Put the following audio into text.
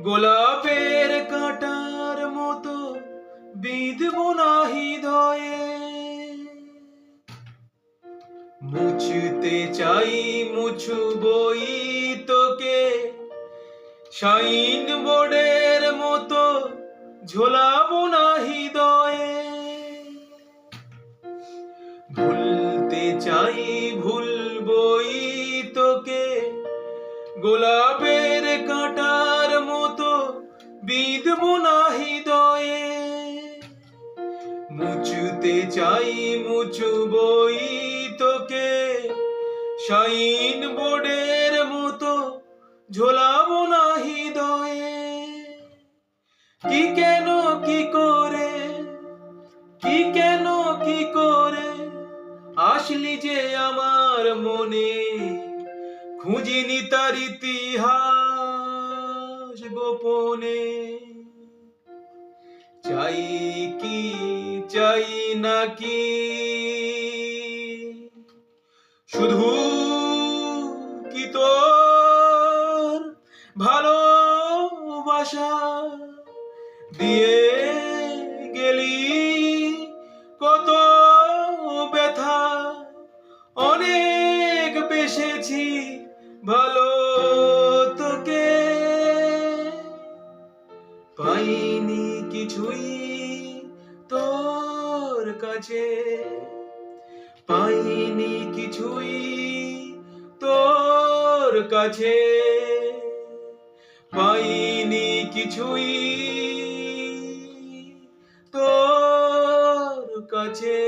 গোলাপের কাঁটার মতো বিঁধব না হৃদয়ে, মুছতে চাই মুছবই তোকে, শাইন বোর্ডের মতো ঝোলাবো না হৃদয়ে। ভুলতে চাই ভুলবই তোকে, গোলাপের কাঁটার মতো বিঁধব না হৃদয়ে, মুছতে চাই মুছবই তোকে, শাইন বোর্ডের মতো ঝোলাবো না হৃদয়ে। কি কেন কি করে, কি কেন কি করে আসলি যে আমার মনে, খুঁজিনি তার ইতিহাস গোপনে। চাই কি চাই নাকি শুধু কি তোর ভালোবাসা, দিয়ে গেলি কত ব্যথা, অনেক বেসেছি ভালো তোকে, পাইনি কিছুই তোর কাছে, পাইনি কিছুই তোর কাছে, পাইনি কিছুই তোর কাছে।